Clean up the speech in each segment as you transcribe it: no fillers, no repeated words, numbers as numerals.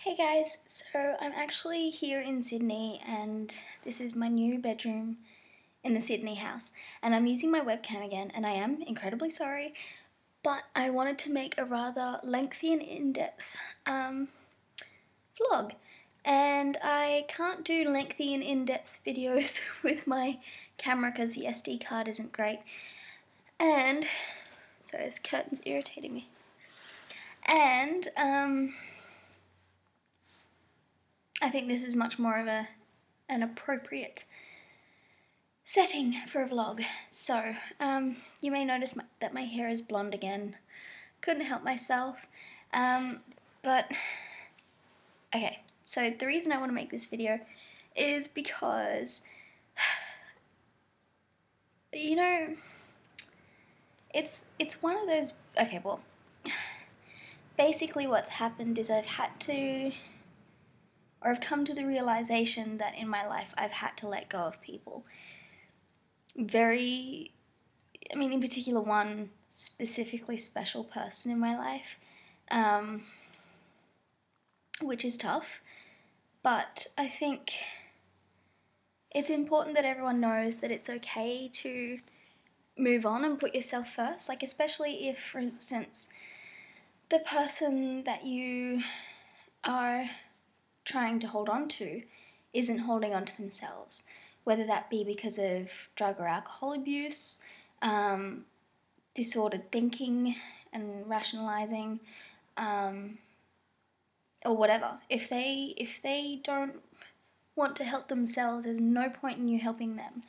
Hey guys, so I'm actually here in Sydney and this is my new bedroom in the Sydney house, and I'm using my webcam again, and I am incredibly sorry, but I wanted to make a rather lengthy and in-depth vlog, and I can't do lengthy and in-depth videos with my camera because the SD card isn't great, and sorry, this curtain's irritating me, and I think this is much more of an appropriate setting for a vlog. So, you may notice that my hair is blonde again. Couldn't help myself. But, okay, so the reason I want to make this video is because, you know, it's one of those, okay, well, basically what's happened is I've come to the realization that in my life I've had to let go of people. In particular, one specifically special person in my life, which is tough, but I think it's important that everyone knows that it's okay to move on and put yourself first, like especially if, for instance, the person that you are trying to hold on to isn't holding on to themselves, whether that be because of drug or alcohol abuse, disordered thinking and rationalizing, or whatever. If they don't want to help themselves, there's no point in you helping them.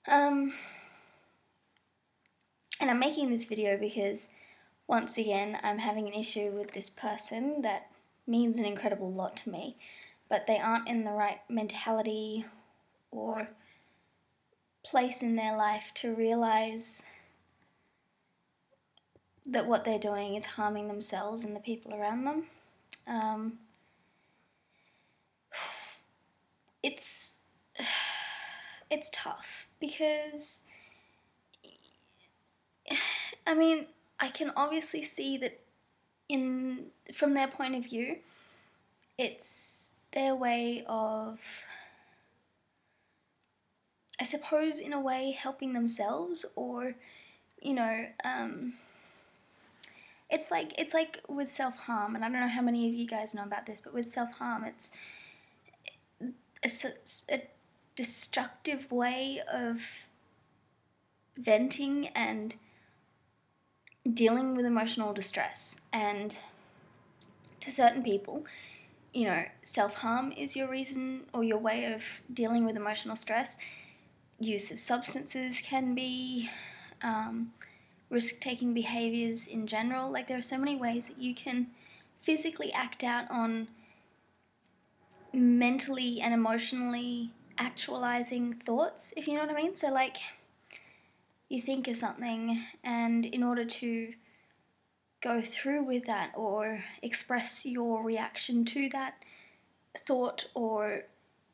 And I'm making this video because, once again, I'm having an issue with this person that means an incredible lot to me, but they aren't in the right mentality or place in their life to realize that what they're doing is harming themselves and the people around them. It's tough because, I can obviously see that from their point of view, it's their way of, I suppose, in a way, helping themselves, or, it's like with self-harm, and I don't know how many of you guys know about this, but with self-harm, it's a destructive way of venting and dealing with emotional distress. And to certain people, self-harm is your reason or your way of dealing with emotional stress. Use of substances can be, risk-taking behaviors in general. Like, there are so many ways that you can physically act out on mentally and emotionally actualizing thoughts, if you know what I mean. So, like, you think of something, and in order to go through with that or express your reaction to that thought or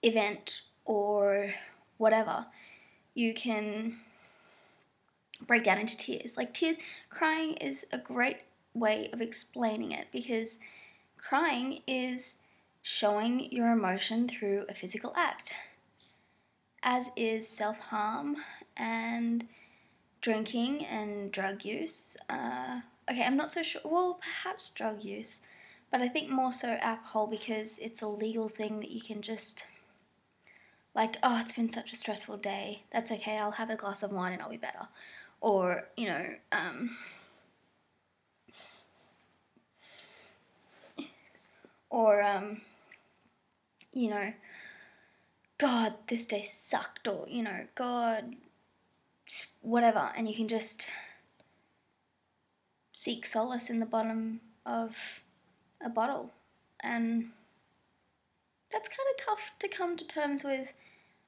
event or whatever, you can break down into tears. Like, crying is a great way of explaining it, because crying is showing your emotion through a physical act, as is self-harm and drinking and drug use. Okay, I'm not so sure, well, perhaps drug use, but I think more so alcohol, because it's a legal thing that you can just, like, oh, it's been such a stressful day, that's okay, I'll have a glass of wine and I'll be better. Or, God, this day sucked, or, God, whatever, and you can just seek solace in the bottom of a bottle. And that's kind of tough to come to terms with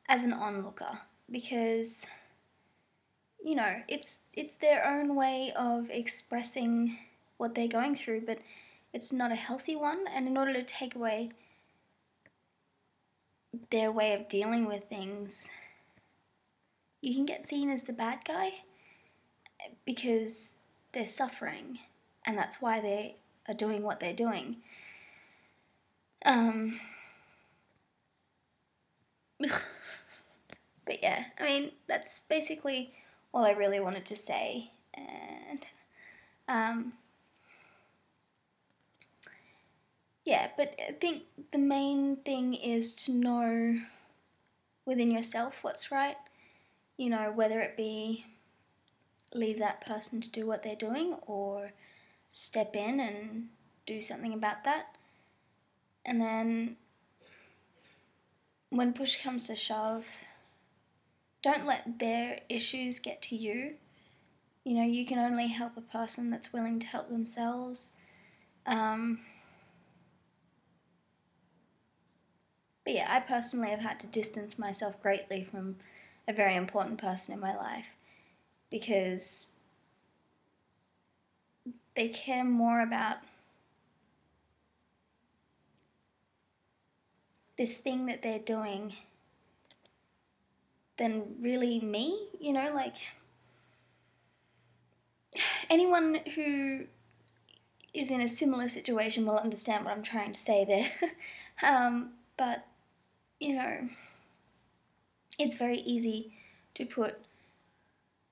as an onlooker, because, it's their own way of expressing what they're going through, but it's not a healthy one. And in order to take away their way of dealing with things, you can get seen as the bad guy because they're suffering, and that's why they are doing what they're doing. Um, but yeah, I mean, that's basically all I really wanted to say. And yeah, but I think the main thing is to know within yourself what's right. You know, whether it be leave that person to do what they're doing or step in and do something about that. And then when push comes to shove, don't let their issues get to you. You know, you can only help a person that's willing to help themselves. But yeah, I personally have had to distance myself greatly from a very important person in my life because they care more about this thing that they're doing than really me, you know, like anyone who is in a similar situation will understand what I'm trying to say there. But, you know, it's very easy to put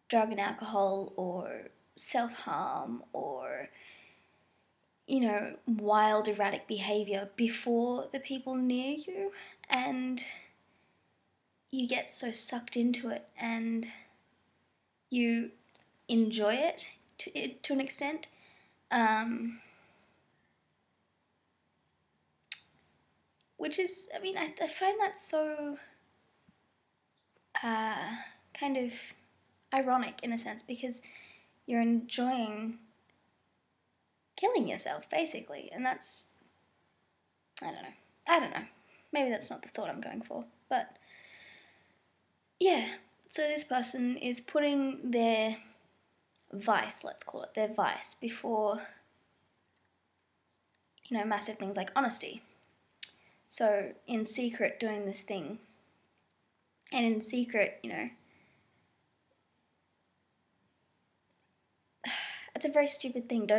drug and alcohol or self-harm or, you know, wild erratic behavior before the people near you, and you get so sucked into it and you enjoy it to an extent. Which is, I mean, I find that so kind of ironic in a sense because you're enjoying killing yourself basically, and that's, I don't know, maybe that's not the thought I'm going for, but yeah. So this person is putting their vice, let's call it their vice, before, you know, massive things like honesty. So in secret doing this thing, and in secret, you know, it's a very stupid thing.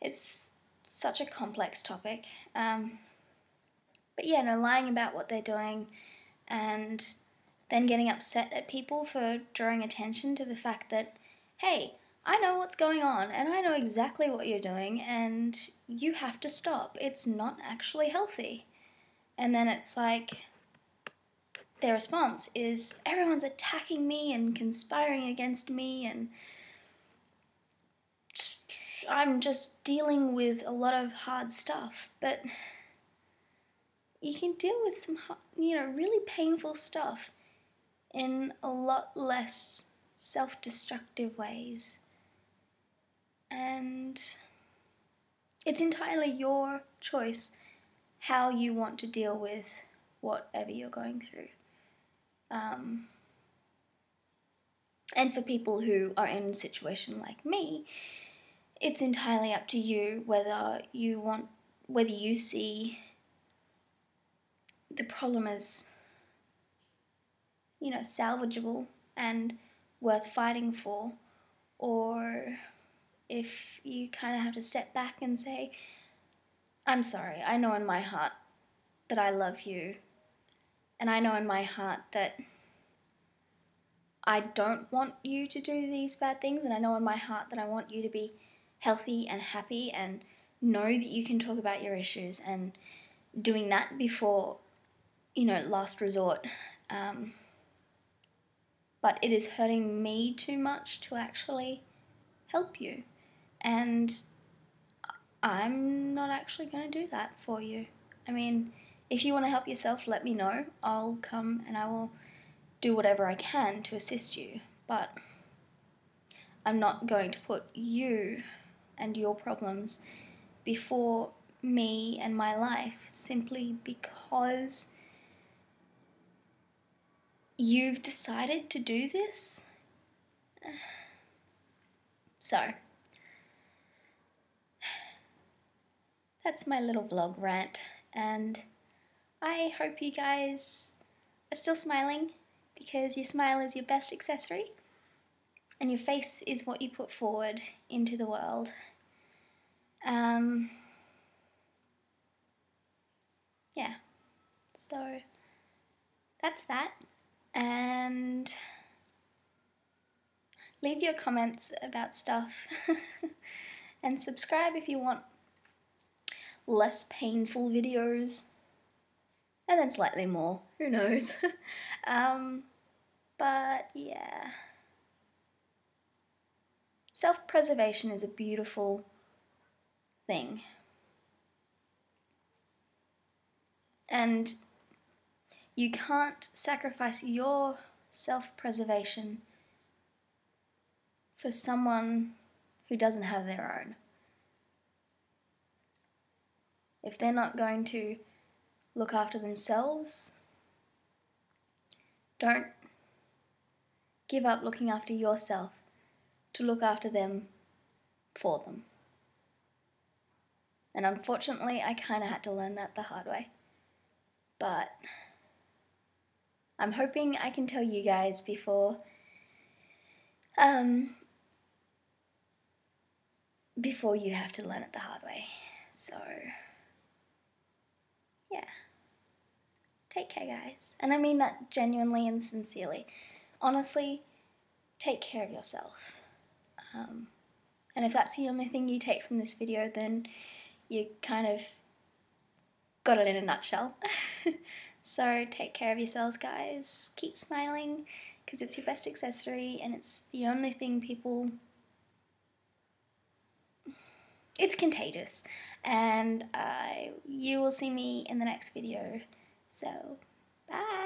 It's such a complex topic. But yeah, no, lying about what they're doing and then getting upset at people for drawing attention to the fact that, hey, I know what's going on and I know exactly what you're doing and you have to stop. It's not actually healthy. And then it's like, their response is, everyone's attacking me and conspiring against me and I'm just dealing with a lot of hard stuff. But you can deal with some, you know, really painful stuff in a lot less self-destructive ways. And it's entirely your choice how you want to deal with whatever you're going through. And for people who are in a situation like me, it's entirely up to you whether you see the problem as, you know, salvageable and worth fighting for, or if you kind of have to step back and say, I'm sorry, I know in my heart that I love you, and I know in my heart that I don't want you to do these bad things, and I know in my heart that I want you to be healthy and happy and know that you can talk about your issues, and doing that before, you know, last resort. But it is hurting me too much to actually help you, and I'm not actually going to do that for you. I mean, if you want to help yourself, let me know. I'll come and I will do whatever I can to assist you, but I'm not going to put you and your problems before me and my life simply because you've decided to do this. So, that's my little vlog rant, and I hope you guys are still smiling, because your smile is your best accessory, and your face is what you put forward into the world. yeah, so that's that. And leave your comments about stuff and subscribe if you want less painful videos, and then slightly more, who knows. But yeah, self-preservation is a beautiful thing, and you can't sacrifice your self-preservation for someone who doesn't have their own. If they're not going to look after themselves, don't give up looking after yourself to look after them for them. And unfortunately, I kind of had to learn that the hard way. But I'm hoping I can tell you guys before you have to learn it the hard way. So yeah, take care, guys. And I mean that genuinely and sincerely. Honestly, take care of yourself. And if that's the only thing you take from this video, then you kind of got it in a nutshell. So take care of yourselves, guys. Keep smiling, because it's your best accessory, and it's the only thing people... It's contagious. And you will see me in the next video. So, bye!